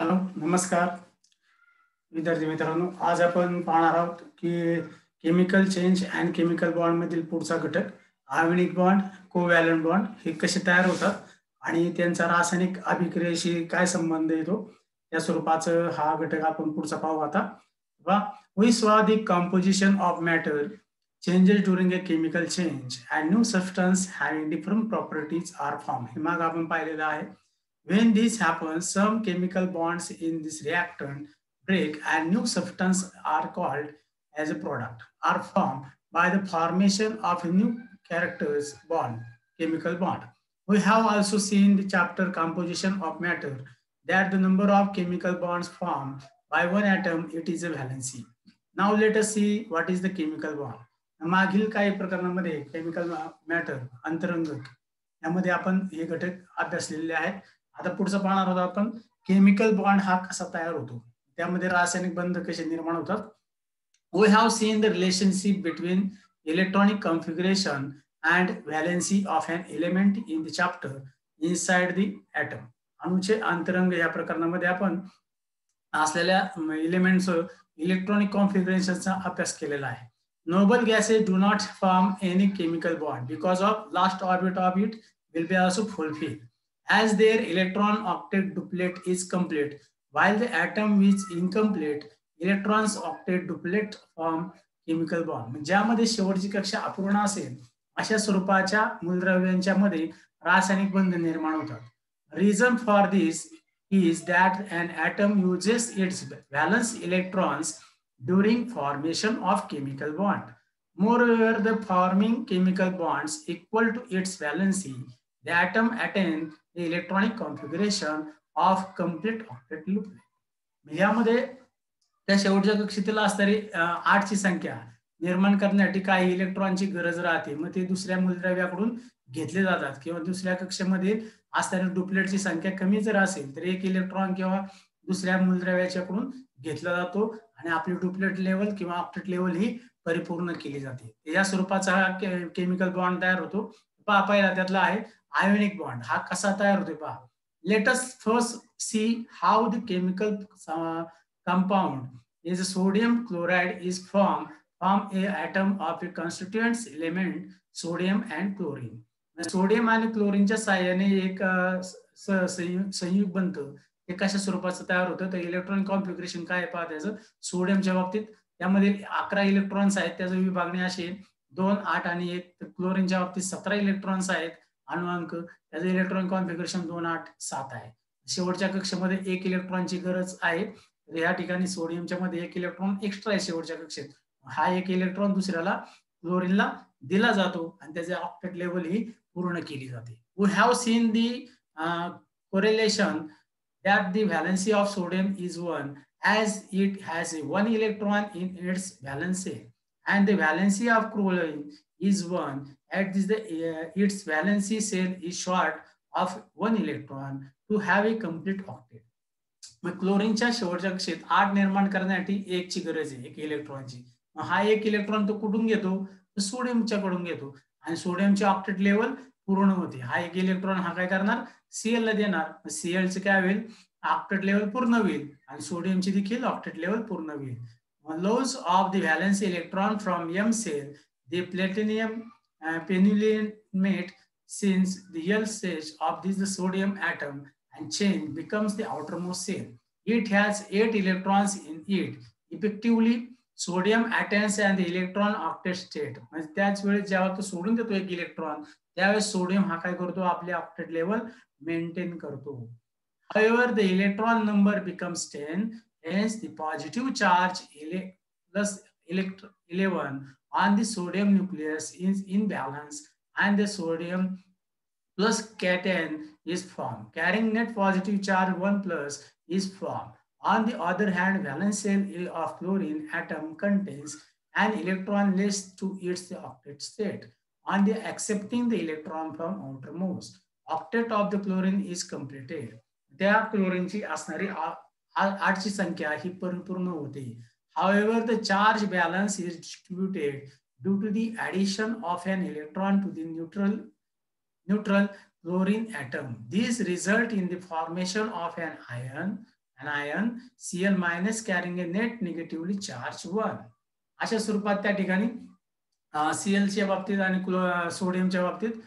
Hello, नमस्कार विद्यार्थी मित्रांनो. आज आपण पाहणार आहोत की chemical change and chemical bond मधील पुढचा घटक आयनिक बॉन्ड, कोव्हॅलंट बॉन्ड हे कसे तयार होतात आणि त्यांचा रासायनिक अभिक्रियेशी काय संबंध येतो या स्वरूपाचं हा घटक आपण पुढचा पाहू आता. वी सॉ the composition of matter changes during a chemical change and new substance having different properties are formed. हे मग आपण पाहिलेलं आहे. When this happens, some chemical bonds in this reactant break and new substance are called as a product are formed by the formation of a new characters bond, chemical bond. We have also seen the chapter composition of matter that the number of chemical bonds formed by one atom it is a valency. Now let us see what is the chemical bond. मागील काही प्रकरणामध्ये chemical matter अंतरंगक यामध्ये आपण हे घटक अभ्यासलेले आहेत. आता पुढचं पाहणार आहोत आपण केमिकल बॉन्ड हा कसा तयार होतो, त्यामध्ये रासायनिक बंध कसे निर्माण होतात. We have seen the relationship between electronic configuration and valency of an element in the chapter inside the atom. अणूचे अंतरंग या प्रकरणामध्ये आपण असलेल्या एलिमेंटच इलेक्ट्रॉनिक कॉन्फिगरेशनचा अभ्यास केलेला आहे. Noble gases do not form any chemical bond because of last orbit of it will be also fulfilled as their electron octet duplet is complete, while the atom is incomplete. Electrons octet duplet form chemical bond. ज्यामध्ये शेवटची कक्षा अपूर्ण असेल अशा स्वरूपाच्या मूलद्रव्यांच्या मध्ये रासायनिक बंध निर्माण होतात. Reason for this is that an atom uses its valence electrons during formation of chemical bond. Moreover, the forming chemical bonds equal to its valency, the atom attains the electronic configuration of complete octet loop. यामध्ये त्या शेवटच्या कक्षेतील असणारी 8ची संख्या निर्माण करण्यासाठी काही इलेक्ट्रॉनची गरज राहते. मग ते दुसऱ्या मूलद्रव्याकडून घेतले जातात किंवा दुसऱ्या कक्षेमध्ये असणारी डुप्लेटची संख्या कमी जर असेल तर एक इलेक्ट्रॉन किंवा दुसऱ्या मूलद्रव्याच्याकडून घेतला जातो आणि आपली डुप्लेट लेवल किंवा ऑक्टेट लेवल ही परिपूर्ण केली जाते. या स्वरूपाचा हा केमिकल बॉन्ड तयार होतो. पहा, पहिला त्यातला आहे आयोनिक बॉन्ड. हा कसा तयार होतोय पहा. Let us first see how the chemical compound is sodium chloride is formed from a atom of a constituent element sodium and chlorine. Sodium आणि क्लोरीनच्या साह्याने एक संयुग बनतं. ते कशा स्वरूपाचं तयार होतं तर इलेक्ट्रॉनिक कॉन्फिगरेशन काय पहा त्याचं. सोडियमच्या बाबतीत त्यामध्ये 11 इलेक्ट्रॉन्स आहेत, त्याचं विभागणी अशी 2, 8 आणि 1. क्लोरीनच्या बाबतीत 17 इलेक्ट्रॉन्स आहेत अणुअंक, त्याचं इलेक्ट्रॉनिक कॉन्फिगरेशन 2, 8, 7 आहे. शेवटच्या कक्षेमध्ये 1 इलेक्ट्रॉनची गरज आहे. या ठिकाणी सोडियमच्या मध्ये 1 इलेक्ट्रॉन एक्स्ट्रा आहे शेवटच्या कक्षेत. हा 1 इलेक्ट्रॉन दुसऱ्याला क्लोरीनला दिला जातो आणि त्याचे ऑक्टेट लेवल ही पूर्ण केली जाते. We have seen the correlation that the valency of sodium is 1 as it has 1 electron in its valence shell, and the valency of chlorine is 1 as its valency shell is short of 1 electron to have a complete octet. मग क्लोरीनच्या शेवटच्या कक्षेत 8 निर्माण करण्यासाठी 1 ची गरज आहे, 1 इलेक्ट्रॉनची. हा 1 इलेक्ट्रॉन तो कुठून घेतो तर सोडियमच्या कडून घेतो आणि सोडियमचे ऑक्टेट लेवल पूर्ण होते. हा 1 इलेक्ट्रॉन हा काय करणार सीएल ला देणार. सीएल चे काय होईल ऑक्टेट लेवल पूर्ण होईल आणि सोडियमची देखील ऑक्टेट लेवल पूर्ण होईल. Loss of the valence electron from M shell the platinum penultimate since the L stage of this sodium atom and chain becomes the outermost cell. It has 8 electrons in it. Effectively, sodium attains and the electron octet state. म्हणजे त्याच वेळेस जेव्हा तो सोडून देतो 1 electron त्यावेळेस sodium हा काय करतो आपले ऑक्टेट लेवल मेंटेन करतो. However, the electron number becomes 10, hence the positive charge plus 11 on the sodium nucleus is in balance and the sodium plus cation is formed, carrying net positive charge 1 plus is formed. On the other hand, valence shell of chlorine atom contains an electron less to its octet state. On the accepting the electron from outermost, octet of the chlorine is completed. त्या क्लोरीनची असणारी 8 ची संख्या ही परिपूर्ण होते. However, the charge balance is distributed due to the addition of an electron to the neutral chlorine atom. These result in the formation of an ion anion Cl minus carrying a net negatively charged 1. अशा स्वरूपात त्या ठिकाणी सीएलच्या बाबतीत आणि सोडियमच्या बाबतीत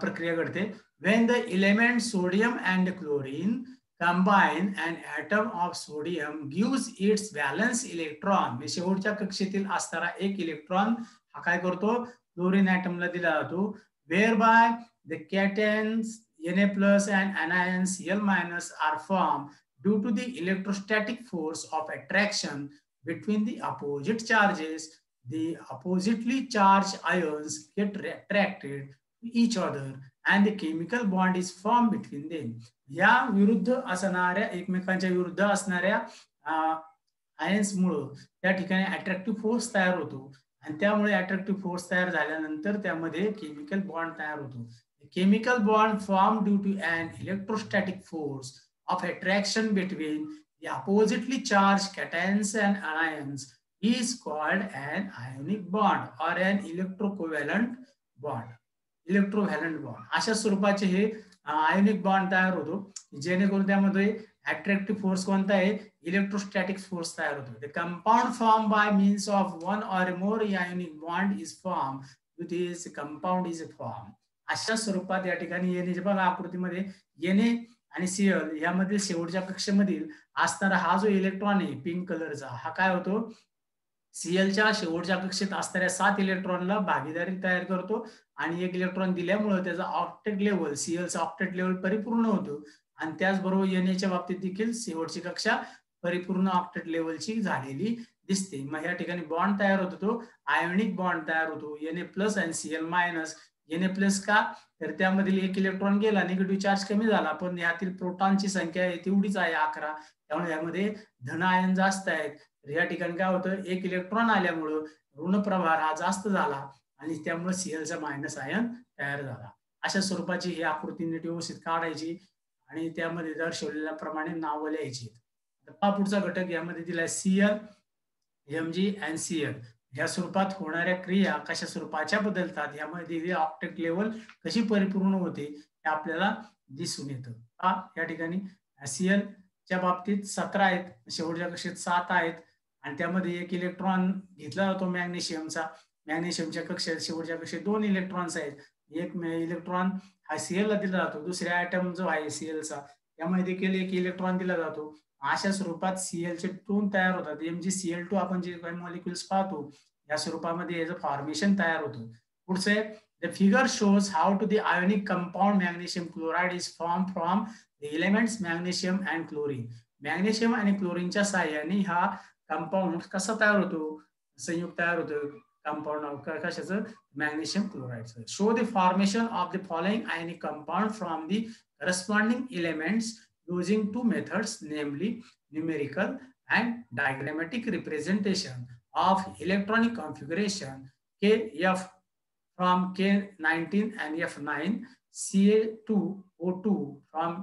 प्रक्रिया घडते. When the element sodium and chlorine combine, an atom of sodium gives its valence electron. शेवटच्या कक्षेतील असणारा एक इलेक्ट्रॉन हा काय करतो, क्लोरीन ॲटमला दिला जातो. Whereby the cations Na plus and anion Cl minus are formed due to the electrostatic force of attraction between the opposite charges. The oppositely charged ions get attracted to each other and the chemical bond is formed between them. या विरुद्ध असणाऱ्या एकमेकांच्या विरुद्ध असणाऱ्या ions मुळे त्या ठिकाणी attractive force तयार होतो आणि त्यामुळे अट्रॅक्टिव्ह फोर्स तयार झाल्यानंतर त्यामध्ये केमिकल बॉन्ड तयार होतो. Chemical bond form due to an electrostatic force of attraction between the oppositely charged cations and anions is called an ionic bond or an electrocovalent bond. Electrovalent bond अशा स्वरूपाचे हे ionic bond तयार होतो, जेणेकरून त्यामध्ये attractive force कोणता आहे, electrostatic force तयार होतो. The compound form by means of one or more ionic bond is form with this compound is form. अशा स्वरूपात या ठिकाणी येणे बघा आकृतीमध्ये येणे आणि सीएल यामधील शेवटच्या कक्षेमधील असणारा हा जो इलेक्ट्रॉन आहे पिंक कलरचा, हा काय होतो, सीएलच्या शेवटच्या कक्षेत असणाऱ्या 7 इलेक्ट्रॉनला भागीदारी तयार करतो आणि एक इलेक्ट्रॉन दिल्यामुळे त्याचा ऑक्टेट लेवल, सीएलचा ऑक्टेट लेवल परिपूर्ण होतो आणि त्याचबरोबर एनएच्या बाबतीत देखील शेवटची कक्षा परिपूर्ण ऑक्टेट लेवलची झालेली दिसते. मग या ठिकाणी बॉन्ड तयार होतो, तो आयोनिक बॉन्ड तयार होतो Na प्लस आणि Cl मायनस. Na प्लस का, तर त्यामधील एक इलेक्ट्रॉन गेला, निगेटिव्ह चार्ज कमी झाला, पण यातील प्रोटॉनची संख्या आहे तेवढीच आहे 11, त्यामुळे यामध्ये धन आयन जास्त आहेत. या ठिकाणी काय होतं, एक इलेक्ट्रॉन आल्यामुळं ऋण प्रभार हा जास्त झाला आणि त्यामुळे सीएलचा मायनस आयन तयार झाला. अशा स्वरूपाची ही आकृती नीट व्यवस्थित काढायची आणि त्यामध्ये दर्शवलेल्या प्रमाणे नावं लिहायची. पुढचा घटक यामध्ये दिलाय Cl, Mg आणि Cl. या स्वरूपात होणाऱ्या क्रिया कशा स्वरूपाच्या बदलतात, यामध्ये ऑक्टेट लेवल कशी परिपूर्ण होते हे आपल्याला दिसून येतं. या ठिकाणी Cl च्या बाबतीत 17 आहेत, शेवटच्या कक्षेत 7 आहेत आणि त्यामध्ये एक इलेक्ट्रॉन घेतला जातो मॅग्नेशियमचा. मॅग्नेशियमच्या कक्षेत शेवटच्या कक्षेत 2 इलेक्ट्रॉन्स आहेत. एक इलेक्ट्रॉन हा Cl ला दिला जातो, दुसऱ्या ॲटम जो आहे Clचा त्यामध्ये देखील एक इलेक्ट्रॉन दिला जातो. अशा स्वरूपात Clचे 2 तयार होतात. MgCl2 आपण जे काही मॉलिक्युल्स पाहतो या स्वरूपामध्ये याचं फॉर्मेशन तयार होतं. पुढचे the figure shows how to the ionic compound magnesium chloride is form from the elements magnesium and chlorine. Magnesium आणि क्लोरीनच्या साहाय्याने हा कंपाऊंड कसा तयार होतो, संयुक्त तयार होतं कंपाऊंड कशाचं, मॅग्नेशियम क्लोराइडचं. Show the formation of the following ionic compound from the corresponding elements using 2 methods, namely numerical and diagrammatic representation of electronic configuration Kf from K19 and F9, Ca2O2 from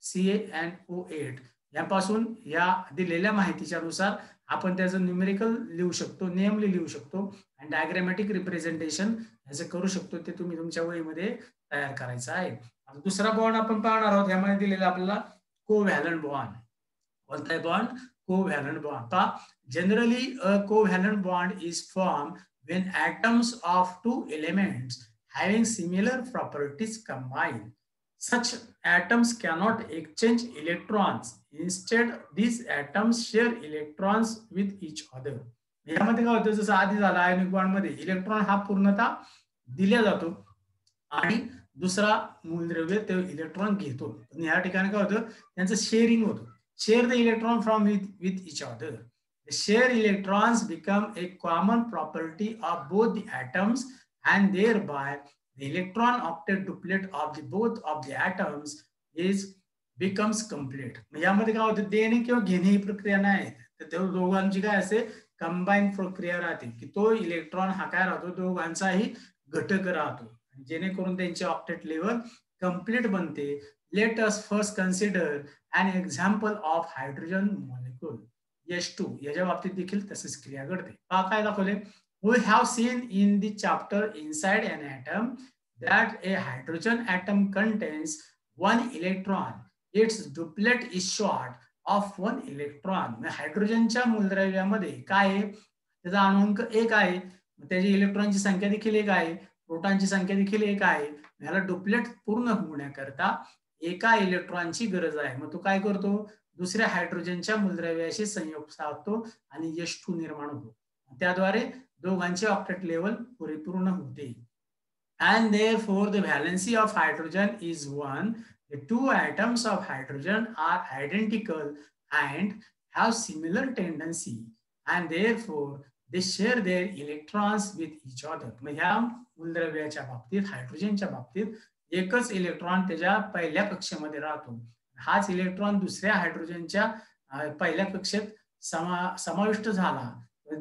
Ca and O8. यापासून या दिलेल्या माहितीच्या नुसार आपण त्याचं numerical लिहू शकतो, नेमली लिहू शकतो आणि डायग्रामॅटिक रिप्रेझेंटेशन याचं करू शकतो. ते तुम्ही तुमच्या वहीमध्ये तयार करायचं आहे. दुसरा बॉन्ड आपण पाहणार आहोत, यामध्ये दिलेला आपल्याला कोव्हॅलंट बॉन्ड. कोणता बॉन्ड, कोव्हॅलंट बॉन्ड. पहा, generally a covalent bond is form when atoms of 2 elements having similar properties combine. Such atoms cannot exchange electrons. Instead, these atoms share electrons with each other. यामध्ये काय होतं, जसं आधी झालं ionic bond मध्ये electron हा पूर्णतः दिला जातो आणि दुसरा मूलद्रव्य ते इलेक्ट्रॉन घेतो. या ठिकाणी काय होतं, त्यांचं शेअरिंग होतं. Share the electron from with each other. The shared electrons become a common property of both the atoms and thereby the electron octet duplet of the both of the atoms becomes complete. यामध्ये काय होतं, देणे किंवा घेणे ही प्रक्रिया नाही, तर दोघांची काय असते, कंबाईन प्रक्रिया राहते की तो इलेक्ट्रॉन हा काय राहतो, दोघांचाही घटक राहतो जेणेकरून त्यांचे ऑक्टेट लेवल कंप्लीट बनते. Let us first consider an example of hydrogen molecule H2. याच्या बाबतीत देखील तसेच क्रिया घडते. काय दाखवले, we have seen in the chapter inside an atom that a hydrogen atom contains 1 electron. Its duplet is short of one electron. हायड्रोजनच्या मूलद्रव्यामध्ये काय आहे, त्याचा अणुअंक 1 आहे, त्याची इलेक्ट्रॉनची संख्या देखील 1 आहे, प्रोटॉनची संख्या देखील 1 आहे. ह्याला डुप्लेट पूर्ण होण्याकरता एका इलेक्ट्रॉनची गरज आहे. मग तो काय करतो, दुसऱ्या हायड्रोजनच्या मूलद्रव्याशी संयोग साधतो आणि H2 निर्माण होतो. त्याद्वारे दोघांची ऑक्टेट लेवल परिपूर्ण होते. And therefore the valency of hydrogen is 1. The two atoms of hydrogen are identical and have similar tendency, and therefore they share their electrons with each other. मग ह्या मूलद्रव्याच्या बाबतीत, हायड्रोजनच्या बाबतीत एकच इलेक्ट्रॉन त्याच्या पहिल्या कक्षेमध्ये राहतो. हाच इलेक्ट्रॉन दुसऱ्या हायड्रोजनच्या पहिल्या कक्षेत समाविष्ट झाला,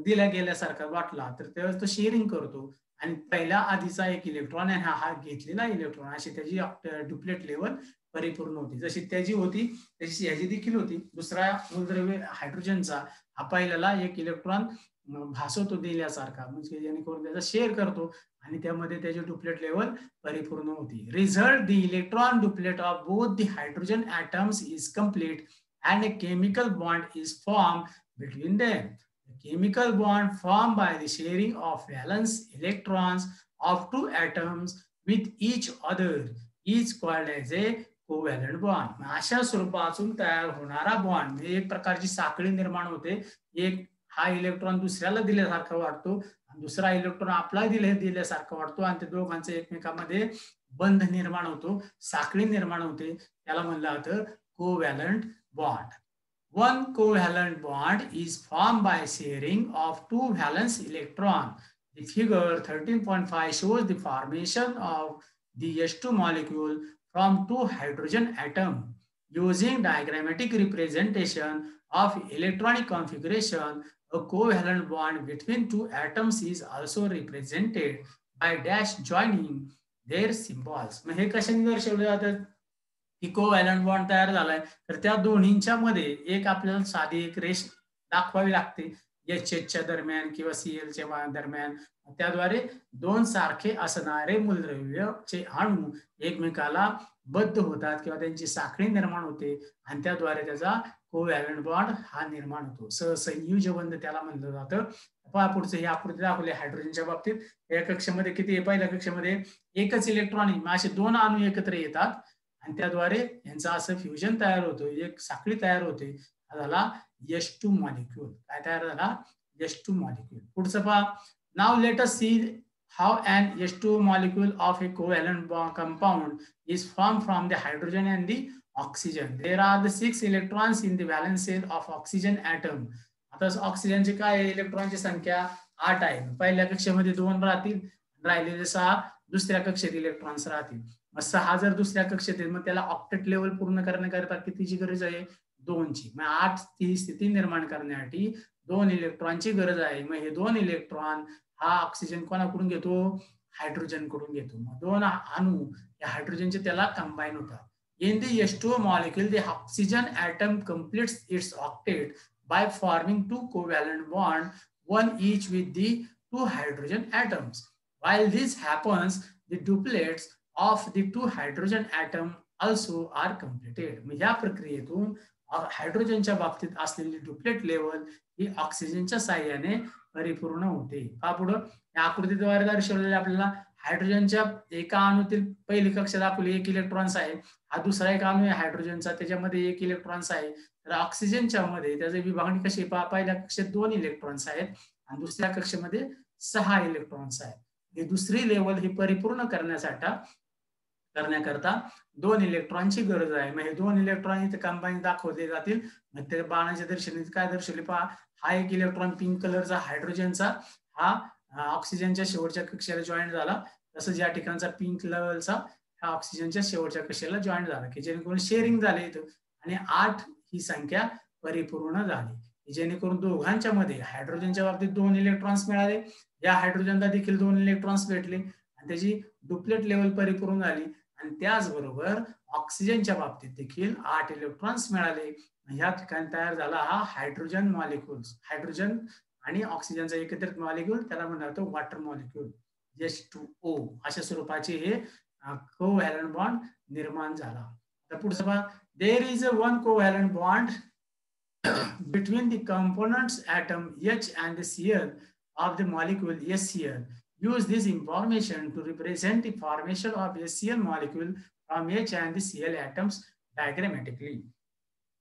दिला गेल्यासारखा वाटला, तर त्यावेळेस तो शेअरिंग करतो आणि पहिला आधीचा एक इलेक्ट्रॉन आणि हा घेतलेला इलेक्ट्रॉन, अशी त्याची डुप्लेट लेवल परिपूर्ण होती. जशी त्याची होती तशी ह्याची देखील होती. दुसरा मूलद्रव्य हायड्रोजनचा हा पहिल्याला एक इलेक्ट्रॉन भासवतो दिल्यासारखा, म्हणजे जेणेकरून त्याचा शेअर करतो आणि त्यामध्ये त्याची डुप्लेट लेवल परिपूर्ण होती. Result, the electron duplet of both the hydrogen atoms is complete and a chemical bond is formed between them. The chemical bond formed by the sharing of valence electrons of two atoms with each other is called as a covalent bond. अशा स्वरूपातून तयार होणारा bond म्हणजे एक प्रकारची साखळी निर्माण होते. एक हा इलेक्ट्रॉन दुसऱ्याला दिल्यासारखा वाटतो, दुसरा इलेक्ट्रॉन आपला दिल्यासारखा वाटतो आणि ते दोघांचे एकमेकांमध्ये बंध निर्माण होतो, साखळी निर्माण होते. त्याला म्हणलं जातं covalent bond. One covalent bond is formed by sharing of two valence electrons. The figure 13.5 shows the formation of the H2 molecule from two hydrogen atoms. Using diagrammatic representation of electronic configuration, a covalent bond between two atoms is also represented by dash joining their symbols. मग हे कशाने दर्शवले जातात, covalent bond तयार झालाय तर त्या दोन्हींच्या मध्ये एक आपल्याला साधी एक रेष दाखवावी लागते एचच्या दरम्यान किंवा सीएलच्या दरम्यान. त्याद्वारे दोन सारखे असणारे मूलद्रव्यचे अणू एकमेकाला बद्ध होतात किंवा त्यांची साखळी निर्माण होते आणि त्याद्वारे त्याचा कोव्हॅलंट बॉन्ड हा निर्माण होतो. सहसंयोज बंध त्याला म्हणलं जातं. पुढचं ही आकृती दाखवली हायड्रोजनच्या बाबतीत. या कक्षेमध्ये किती आहे, पहिल्या कक्षेमध्ये एकच इलेक्ट्रॉन, असे दोन अणू एकत्र येतात आणि त्याद्वारे यांचा असं फ्युजन तयार होतो, एक साखळी तयार होते, झाला H2 मॉलिक्यूल. काय तयार झाला, H2 मॉलिक्यूल. पुढचं पहा, नाव let us see how an H2 molecule of a covalent compound is form from the hydrogen and the oxygen. There are the 6 electrons in the valence shell of oxygen atom. आता ऑक्सिजनची काय इलेक्ट्रॉनची संख्या 8 आहे. पहिल्या कक्षेमध्ये 2 राहतील, राहिलेले 6 दुसऱ्या कक्षेत इलेक्ट्रॉन्स राहतील. 6 जर दुसऱ्या कक्षेत आहेत, मग त्याला ऑक्टेट लेवल पूर्ण करण्याकरता कितीची गरज आहे, 2ची. मग 8 ची स्थिती निर्माण करण्यासाठी 2 इलेक्ट्रॉनची गरज आहे. मग हे 2 इलेक्ट्रॉन हा ऑक्सिजन कोणाकडून घेतो, हायड्रोजन कडून घेतो. मग 2 अणू या हायड्रोजनचे त्याला कंबाईन होतात. In the H2O molecule, the oxygen atom completes its octet by forming 2 covalent bonds, one each with the 2 hydrogen atoms. While this happens, the duplets of the 2 hydrogen atom also are completed. या प्रक्रियेतून हायड्रोजनच्या बाबतीत असलेली duplet level ही ऑक्सिजनच्या साहाय्याने परिपूर्ण होते. पुढे या आकृतीद्वारे दर्शवलेल्या आपल्याला हायड्रोजनच्या एका अणूतील पहिली कक्षा दाखवली, 1 इलेक्ट्रॉन्स आहे. हा दुसरा एक अणू आहे हायड्रोजनचा, त्याच्यामध्ये 1 इलेक्ट्रॉन्स आहे. तर ऑक्सिजनच्या मध्ये त्याची विभागणी कशी, पहिल्या कक्षेत 2 इलेक्ट्रॉन्स आहेत आणि दुसऱ्या कक्षेमध्ये 6 इलेक्ट्रॉन्स आहेत. ही दुसरी लेवल ही परिपूर्ण करण्याकरता 2 इलेक्ट्रॉनची गरज आहे. मग हे 2 इलेक्ट्रॉन इथे कंबाईन दाखवले जातील. मग ते बाणाच्या दर्शनी काय दर्शवले पहा, हा एक इलेक्ट्रॉन पिंक कलरचा हायड्रोजनचा हा ऑक्सिजनच्या शेवटच्या कक्षेला जॉईन झाला, तसंच या ठिकाणचा पिंक लेवलचा हा ऑक्सिजनच्या शेवटच्या कक्षेला जॉईन झाला, की जेणेकरून शेअरिंग झाले इथं आणि 8 ही संख्या परिपूर्ण झाली, जेणेकरून दोघांच्या मध्ये हायड्रोजनच्या बाबतीत 2 इलेक्ट्रॉन्स मिळाले, या हायड्रोजनला देखील 2 इलेक्ट्रॉन्स भेटले आणि त्याची डुप्लेट लेवल परिपूर्ण झाली. आणि त्याचबरोबर ऑक्सिजनच्या बाबतीत देखील 8 इलेक्ट्रॉन्स मिळाले. या ठिकाणी तयार झाला हा हायड्रोजन मॉलिक्युल्स. हायड्रोजन आणि ऑक्सिजनचा एकत्रित मॉलिक्यूल त्याला म्हणलं जातं वॉटर मॉलिक्यूल, H2O. अशा स्वरूपाचे हे कोव्हॅलंट बॉन्ड निर्माण झाला. तर पुढचं पहा, there is a one covalent bond between the components atom H and the Cl of the molecule HCl. Use this information to represent the formation of HCl molecule from H and the Cl atoms diagrammatically.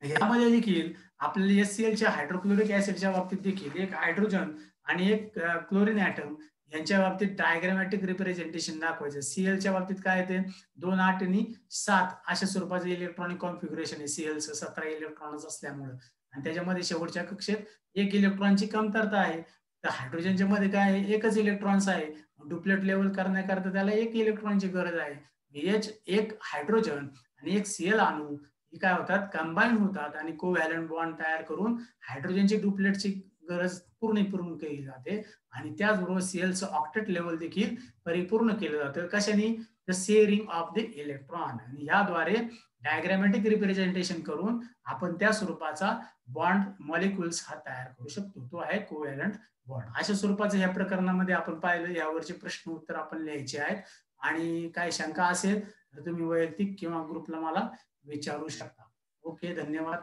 यामध्ये देखील आपल्याला HClच्या hydrochloric ऍसिडच्या बाबतीत देखील एक hydrogen आणि एक chlorine atom यांच्या बाबतीत डायग्रामॅटिक रिप्रेझेंटेशन दाखवायचं. सीएलच्या बाबतीत काय येते 2 8 आणि 7 अशा स्वरूपाचं इलेक्ट्रॉनिक कॉन्फिगरेशन आहे. सीएलचं 17 इलेक्ट्रॉनच असल्यामुळे आणि त्याच्यामध्ये शेवटच्या कक्षेत एक इलेक्ट्रॉनची कमतरता आहे. तर हायड्रोजनच्या मध्ये काय आहे एकच इलेक्ट्रॉन्स आहे. डुप्लेट लेवल करण्याकरता त्याला एक इलेक्ट्रॉनची गरज आहे. एच एक हायड्रोजन आणि एक सीएल अणू ही काय होतात कंबाईन होतात आणि कोव्हॅलंट बॉन्ड तयार करून हायड्रोजनची डुप्लेटची गरज पूर्ण केली जाते आणि त्याचबरोबर सीएलचं ऑक्टेट लेवल देखील परिपूर्ण केलं जातं. कशाने the shearing of the electron आणि याद्वारे डायग्रामॅटिक रिप्रेझेंटेशन करून आपण त्या स्वरूपाचा बॉन्ड मॉलिक्युल्स हा तयार करू शकतो. तो आहे कोव्हॅलंट बॉन्ड. अशा स्वरूपाचं ह्या प्रकरणामध्ये आपण पाहिलं. यावरचे प्रश्न उत्तर आपण लिहायचे आहेत आणि काही शंका असेल तर तुम्ही वैयक्तिक किंवा ग्रुपला मला विचारू शकता. ओके, धन्यवाद.